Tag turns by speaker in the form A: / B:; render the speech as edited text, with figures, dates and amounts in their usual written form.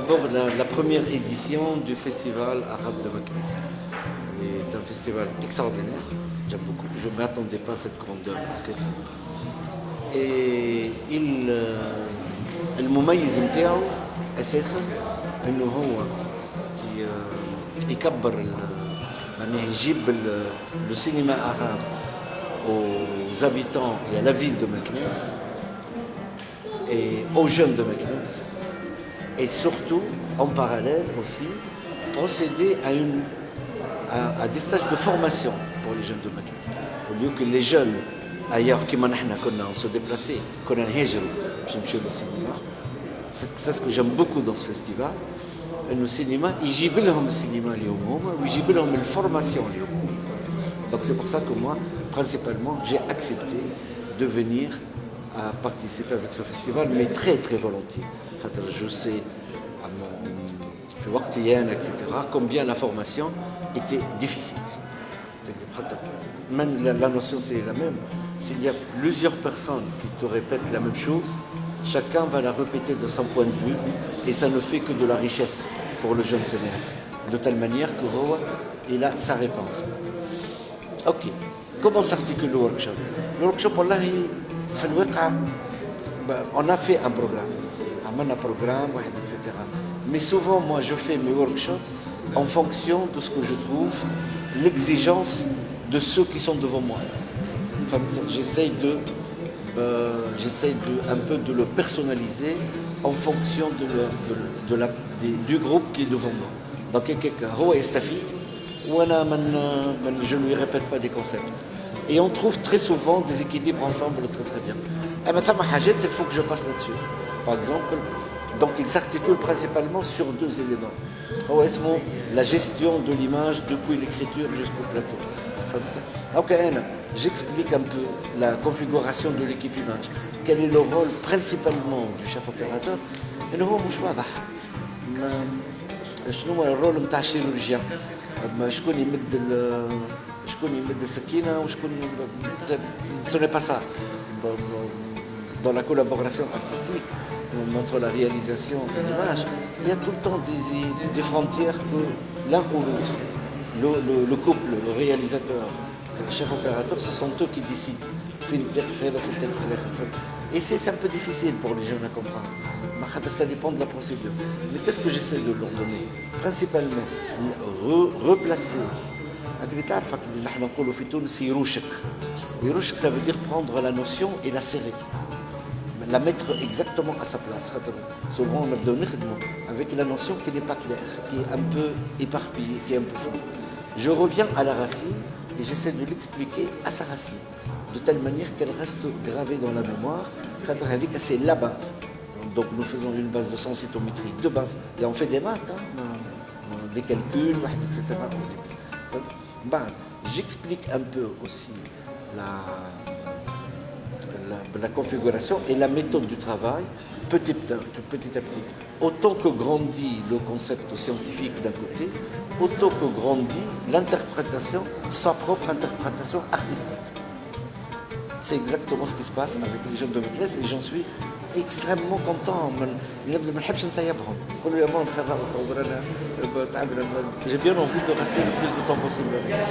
A: d'abord la première édition du Festival arabe de Maknes. C'est un festival extraordinaire, j'aime beaucoup, je ne m'attendais pas à cette grandeur. Et المميز نتاعو اساسا انه هو يكبر معناها يجيب le cinéma arabe aux habitants et à la ville de Maknes et aux jeunes de Maknes et surtout en parallèle aussi procéder à des stages de formation pour les jeunes de Maknes au lieu que les jeunes ailleurs كما نحنا كنا on se déplaçait كنا نهاجروا باش نمشيو للسينما. C'est ce que j'aime beaucoup dans ce festival. Le cinéma, يجيب لهم السينما اليوم هما ويجيب لهم الفورماسيون اليوم. Donc c'est pour ça que moi, principalement, j'ai accepté de venir à participer avec ce festival, mais très très volontiers. Je sais, à mon وقتيان, etc., combien la formation était difficile. Même la notion c'est la même. S'il y a plusieurs personnes qui te répètent la même chose, chacun va la répéter de son point de vue et ça ne fait que de la richesse pour le jeune cinéaste. De telle manière que Roa, il a sa réponse. Ok, comment s'articule le workshop? Le workshop, on a fait un programme, etc. Mais souvent, moi, je fais mes workshops en fonction de ce que je trouve l'exigence de ceux qui sont devant moi. Enfin, j'essaye un peu de le personnaliser en fonction du groupe qui est devant moi. Donc, هو يستفيد وأنا je ne lui répète pas des concepts. Et on trouve très souvent des équilibres ensemble très très bien. Il faut que je passe là-dessus. Par exemple, donc ils s'articulent principalement sur deux éléments. La gestion de l'image depuis l'écriture jusqu'au plateau. Ok, j'explique un peu la configuration de l'équipe image. Quel est le rôle principalement du chef opérateur? Il هو مش واضح. شنو هو الرول نتاع الشيرورجيان؟ شكون يمد السكينة وشكون ce n'est pas ça. Dans la collaboration artistique entre la réalisation et l'image, il y a tout le temps des frontières que l'un ou l'autre, le couple, le réalisateur, le chef opérateur, ce sont eux qui décident. Et c'est un peu difficile pour les jeunes à comprendre. Ça dépend de la procédure. Mais qu'est-ce que j'essaie de leur donner? Principalement, replacer. Ça veut dire prendre la notion et la serrer. La mettre exactement à sa place. Souvent, on a donné avec la notion qui n'est pas claire, qui est un peu éparpillée, qui est un peu floue. Je reviens à la racine et j'essaie de l'expliquer à sa racine, de telle manière qu'elle reste gravée dans la mémoire. C'est la base. Donc nous faisons une base de sensitométrie de base. Et on fait des maths, des calculs, etc. J'explique un peu aussi la configuration et la méthode du travail petit à petit. Autant que grandit le concept scientifique d'un côté, autant que grandit l'interprétation, sa propre interprétation artistique. C'est exactement ce qui se passe avec les jeunes de Maknes et j'en suis extrêmement content. J'ai bien envie de rester le plus de temps possible avec eux.